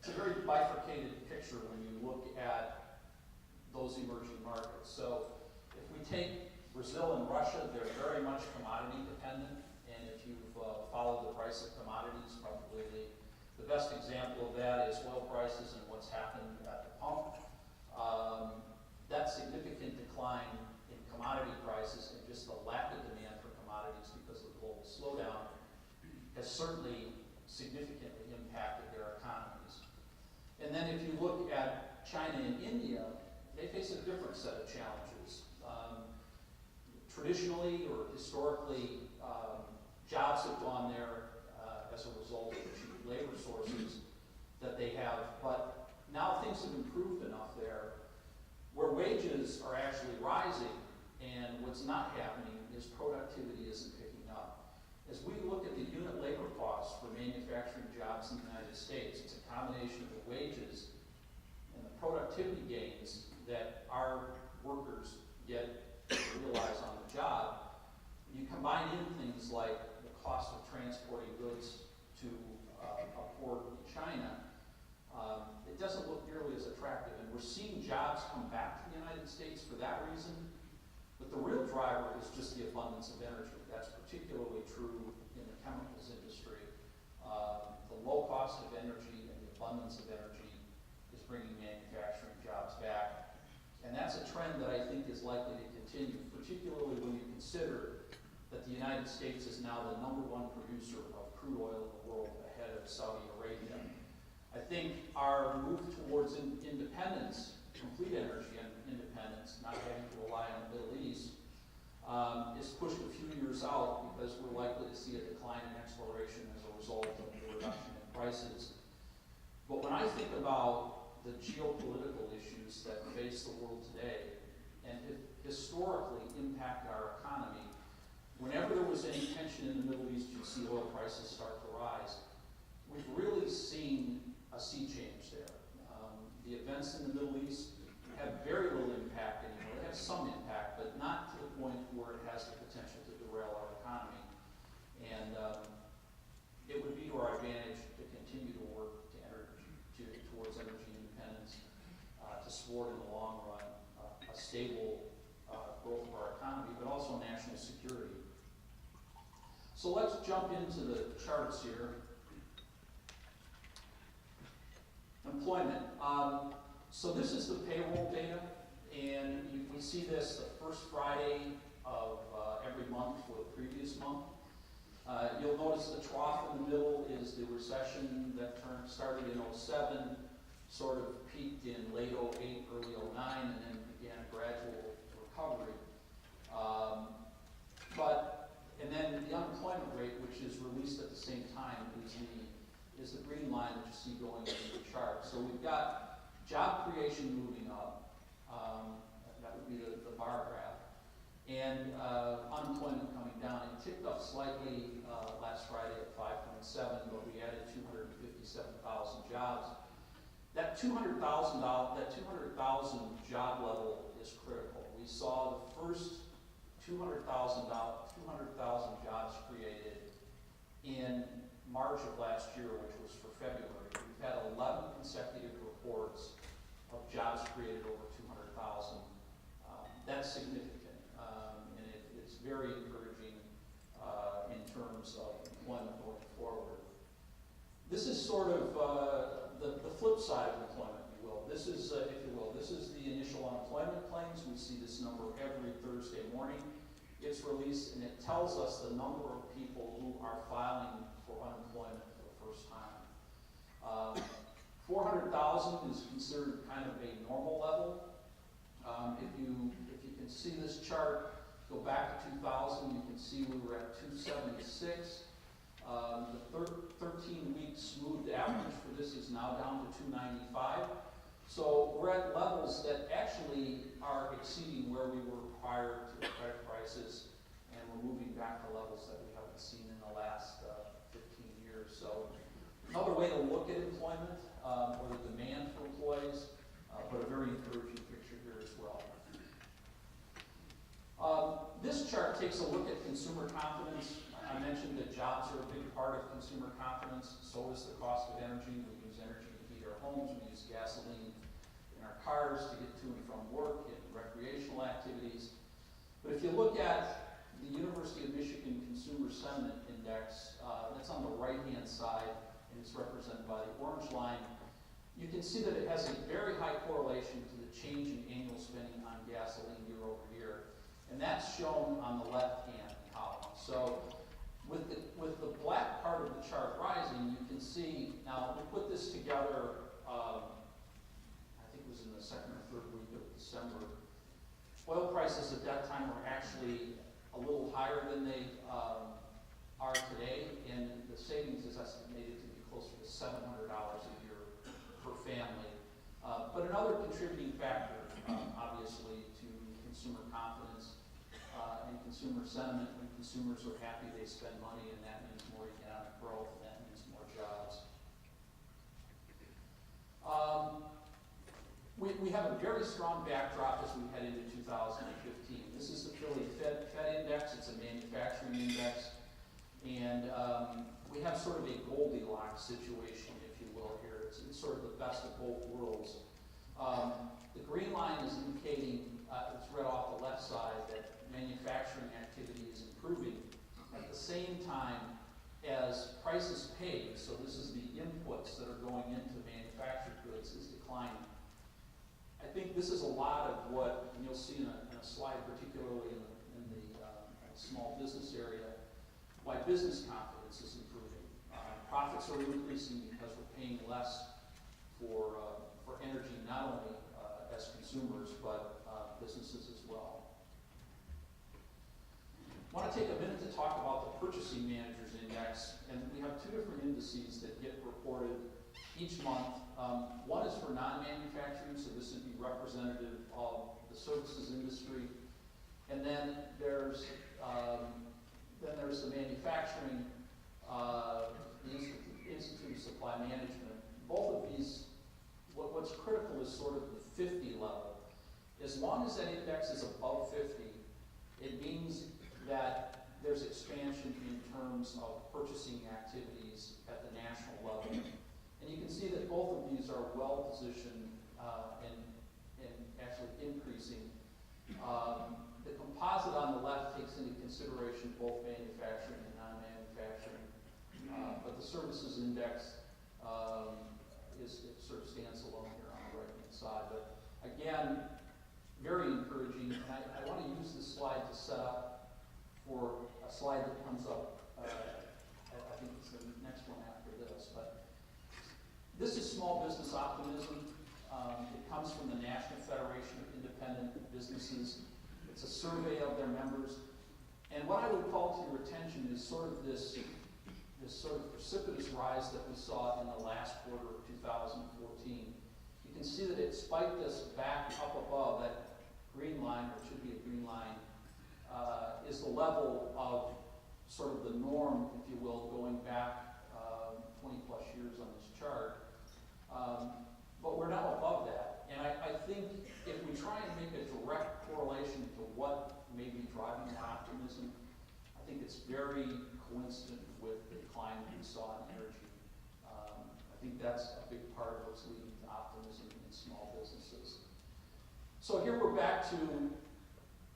it's a very bifurcated picture when you look at those emerging markets. So if we take Brazil and Russia, they're very much commodity dependent, and if you've followed the price of commodities, probably the best example of that is oil prices and what's happened at the pump. That significant decline in commodity prices and just the lack of demand for commodities because of the global slowdown has certainly significantly impacted their economies. And then if you look at China and India, they face a different set of challenges. Traditionally or historically, jobs have gone there as a result of the cheap labor sources that they have, but now things have improved enough there where wages are actually rising, and what's not happening is productivity isn't picking up. As we look at the unit labor costs for manufacturing jobs in the United States, it's a combination of the wages and the productivity gains that our workers get to realize on the job. You combine in things like the cost of transporting goods to a port in China, it doesn't look nearly as attractive. And we're seeing jobs come back to the United States for that reason. But the real driver is just the abundance of energy. That's particularly true in the chemicals industry. The low cost of energy and the abundance of energy is bringing manufacturing jobs back. And that's a trend that I think is likely to continue, particularly when you consider that the United States is now the #1 producer of crude oil in the world, ahead of Saudi Arabia. I think our move towards independence, complete energy independence, not having to rely on the Middle East, is pushed a few years out because we're likely to see a decline in exploration as a result of the reduction in prices. But when I think about the geopolitical issues that face the world today and have historically impacted our economy, whenever there was any tension in the Middle East, you see oil prices start to rise. We've really seen a sea change there. The events in the Middle East have very little impact anymore. They have some impact, but not to the point where it has the potential to derail our economy. And it would be to our advantage to continue to work towards energy independence, to support in the long run a stable growth of our economy, but also national security. So let's jump into the charts here. Employment. So this is the payroll data, and we see this the first Friday of every month for the previous month. You'll notice the trough in the middle is the recession that started in '07, sort of peaked in late '08, early '09, and then began a gradual recovery. And then the unemployment rate, which is released at the same time, is the green line that you see going into the chart. So we've got job creation moving up. That would be the bar graph. And unemployment coming down. It ticked up slightly last Friday at 5.7, but we added 257,000 jobs. That 200,000 job level is critical. We saw the first 200,000 jobs created in March of last year, which was for February. We've had 11 consecutive reports of jobs created over 200,000. That's significant, and it's very encouraging in terms of employment going forward. This is sort of the flip side of employment, if you will. This is, this is the initial unemployment claims. We see this number every Thursday morning. It's released, and it tells us the number of people who are filing for unemployment for the first time. 400,000 is considered kind of a normal level. If you can see this chart, go back to 2000, you can see we were at 276. The 13-week smoothed average for this is now down to 295. So we're at levels that actually are exceeding where we were prior to the credit crisis, and we're moving back to levels that we haven't seen in the last 15 years. So another way to look at employment, or the demand for employees, but a very encouraging picture here as well. This chart takes a look at consumer confidence. I mentioned that jobs are a big part of consumer confidence. So is the cost of energy. We use energy to heat our homes, we use gasoline in our cars to get to and from work and recreational activities. But if you look at the University of Michigan Consumer Sentiment Index, that's on the right-hand side, and it's represented by the orange line. You can see that it has a very high correlation to the change in annual spending on gasoline year over year, and that's shown on the left-hand column. So with the black part of the chart rising, you can see, now we put this together, I think it was in the second or third week of December. Oil prices at that time were actually a little higher than they are today, and the savings is estimated to be closer to $700 a year per family. But another contributing factor, obviously, to consumer confidence and consumer sentiment. When consumers are happy, they spend money, and that means more economic growth, and that means more jobs. We have a very strong backdrop as we head into 2015. This is the Philly Fed Index. It's a manufacturing index. And we have sort of a Goldilocks situation, if you will, here. It's sort of the best of both worlds. The green line is indicating, it's read off the left side, that manufacturing activity is improving at the same time as prices paid, so this is the inputs that are going into manufactured goods, is declining. I think this is a lot of what, and you'll see in a slide, particularly in the small business area, why business confidence is improving. Profits are increasing because we're paying less for energy, not only as consumers, but businesses as well. I want to take a minute to talk about the Purchasing Managers Index, and we have two different indices that get reported each month. One is for non-manufacturing, so this would be representative of the services industry, and then there's the manufacturing, the Institute of Supply Management. Both of these, what's critical is sort of the 50 level. As long as that index is above 50, it means that there's expansion in terms of purchasing activities at the national level. And you can see that both of these are well positioned and actually increasing. The composite on the left takes into consideration both manufacturing and non-manufacturing, but the services index it sort of stands alone here on the right-hand side. But again, very encouraging. And I want to use this slide to set up for a slide that comes up. I think it's the next one after this. But this is small business optimism. It comes from the National Federation of Independent Businesses. It's a survey of their members. And what I would call to your attention is sort of this sort of precipitous rise that we saw in the last quarter of 2014. You can see that it spiked us back up above that green line, or it should be a green line, is the level of sort of the norm, if you will, going back 20 plus years on this chart. But we're now above that. And I think if we try and make a direct correlation to what may be driving that optimism, I think it's very coincident with the decline that we saw in energy. I think that's a big part of what's leading to optimism in small businesses. So here we're back to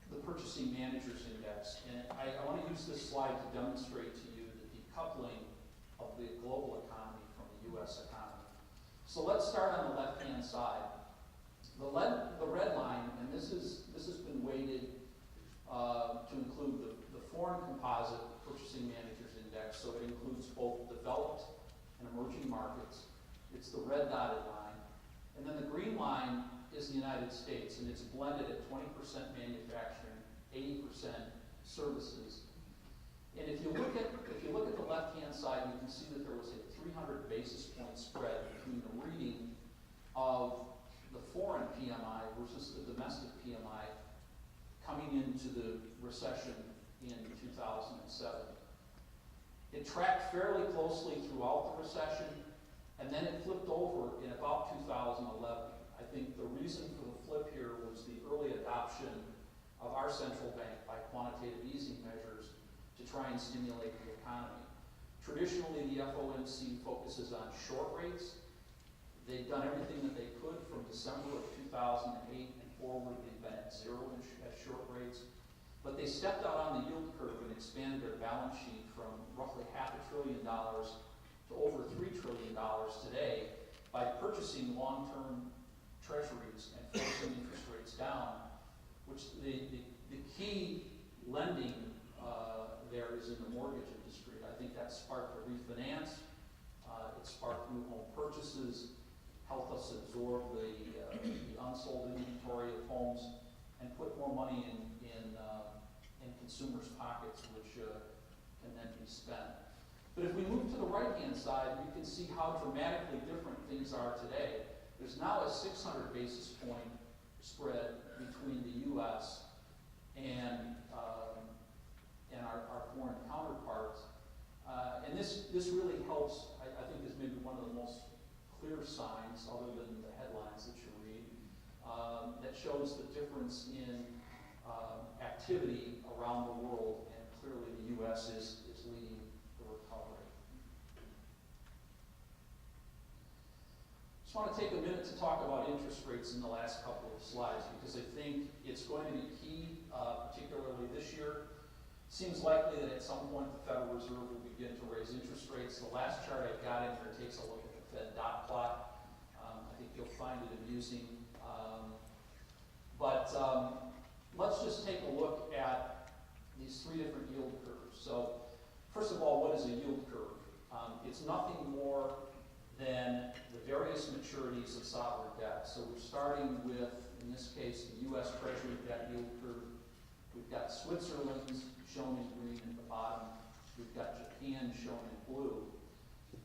the Purchasing Managers Index. And I want to use this slide to demonstrate to you the decoupling of the global economy from the U.S. economy. So let's start on the left-hand side. The red line, and this has been weighted to include the foreign composite Purchasing Managers Index, so it includes both developed and emerging markets. It's the red dotted line. And then the green line is the United States, and it's blended at 20% manufacturing, 80% services. And if you look at the left-hand side, you can see that there was a 300 basis point spread between the reading of the foreign PMI versus the domestic PMI coming into the recession in 2007. It tracked fairly closely throughout the recession, and then it flipped over in about 2011. I think the reason for the flip here was the early adoption of our central bank by quantitative easing measures to try and stimulate the economy. Traditionally, the FOMC focuses on short rates. They've done December of 2008 and forward, they've been at zero at short rates. But they stepped out on the yield curve and expanded their balance sheet from roughly $500 billion to over $3 trillion today by purchasing long-term treasuries and forcing interest rates down, which the key lending there is in the mortgage industry. I think that sparked a refinance, it sparked new home purchases, helped us absorb the unsold inventory of homes, and put more money in consumers' pockets, which can then be spent. But if we move to the right-hand side, you can see how dramatically different things are today. There's now a 600 basis point spread between the U.S. and our foreign counterparts. And this really helps, I think is maybe one of the most clear signs, other than the headlines that you read, that shows the difference in activity around the world, and clearly the U.S. is leading the recovery. Just want to take a minute to talk about interest rates in the last couple of slides, because I think it's going to be key, particularly this year. Seems likely that at some point the Federal Reserve will begin to raise interest rates. The last chart I've got in here takes a look at the Fed dot plot. I think you'll find it amusing. Let's just take a look at these three different yield curves. So, first of all, what is a yield curve? It's nothing more than the various maturities of sovereign debt. So we're starting with, in this case, the U.S. Treasury debt yield curve. We've got Switzerland's shown in green at the bottom. We've got Japan shown in blue.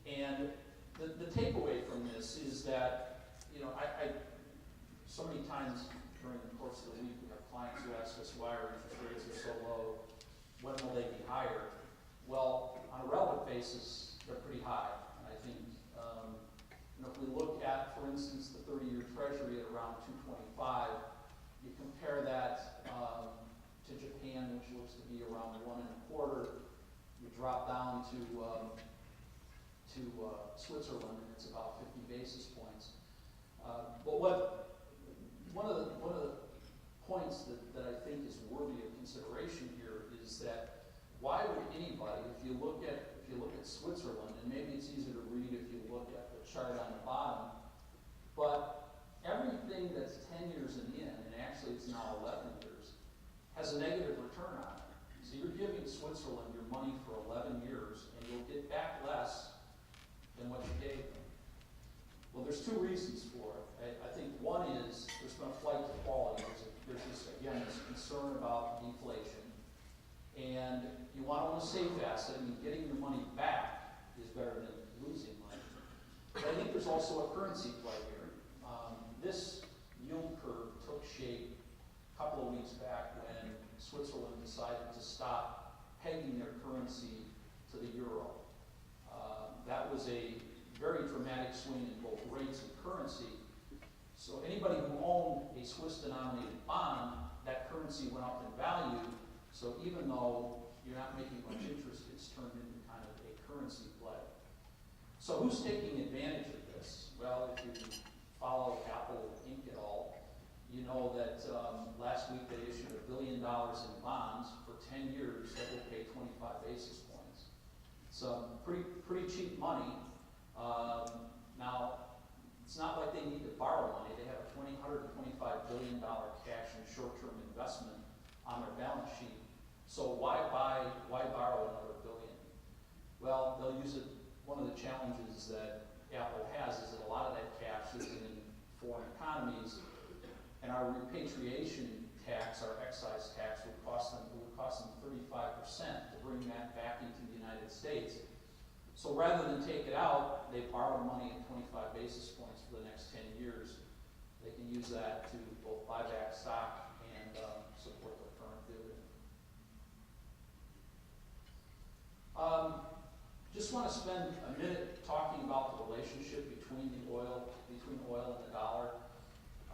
And the takeaway from this is that, I so many times during the course of the week, we have clients who ask us why our interest rates are so low, when will they be higher? Well, on a relative basis, they're pretty high. And I think, if we look at, for instance, the 30-year Treasury at around 225, you compare that to Japan, which looks to be around 1.25. You drop down to Switzerland, and it's about 50 basis points. But one of the points that I think is worthy of consideration here is that why would anybody, if you look at Switzerland, and maybe it's easier to read if you look at the chart on the bottom, but everything that's 10 years in, and actually it's now 11 years, has a negative return on it. So you're giving Switzerland your money for 11 years, and you'll get back less than what you gave them. Well, there's two reasons for it. I think one is there's been a flight to quality. There's this, again, this concern about deflation. And you want to own a safe asset, and getting your money back is better than losing money. But I think there's also a currency play here. This yield curve took shape a couple of weeks back when Switzerland decided to stop pegging their currency to the euro. That was a very dramatic swing in both rates and currency. So anybody who owned a Swiss-denominated bond, that currency went up in value. So even though you're not making much interest, it's turned into kind of a currency play. So who's taking advantage of this? Well, if you follow Apple Inc. at all, you know that last week they issued $1 billion in bonds for 10 years that will pay 25 basis points. So pretty cheap money. Now, it's not like they need to borrow money. They have a $125 billion cash and short-term investment on their balance sheet. So why borrow another billion? Well, they'll use it. One of the challenges that Apple has is that a lot of that cash is in foreign economies, and our repatriation tax, our excise tax, would cost them 35% to bring that back into the United States. So rather than take it out, they borrow money at 25 basis points for the next 10 years. They can use that to both buy back stock and support their current dividend. Just want to spend a minute talking about the relationship between oil and the dollar.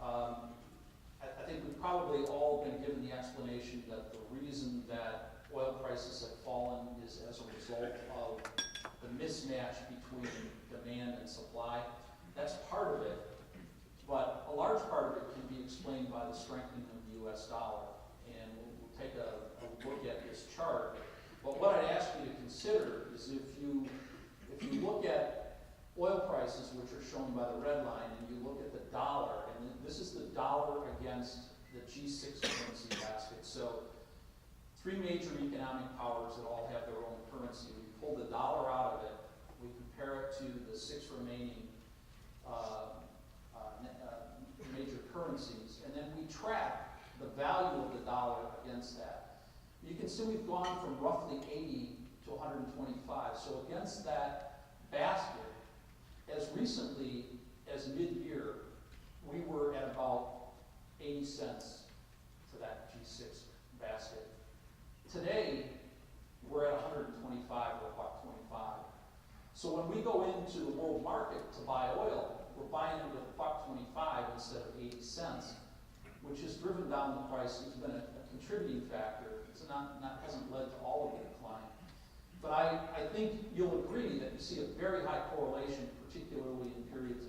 I think we've probably all been given the explanation that the reason that oil prices have fallen is as a result of the mismatch between demand and supply. That's part of it, but a large prices, which are shown by the red line, and you look at the dollar, and this is the dollar against the G6 currency basket. So three major economic powers that all have their own currency. We pull the dollar out of it, we compare it to the six remaining major currencies, and then we track the value of the dollar against that. You can see we've gone from roughly 80 to 125. So against that basket, as recently as mid-year, we were at about 80 cents to that G6 basket. Today, we're at 125 or about 25. So when we go into the world market to buy oil, we're buying it with $1.25 instead of 80 cents, which has driven down the price. It's been a contributing factor. It's hasn't led to all of the decline. But I think you'll agree that you see a very high correlation, particularly in periods of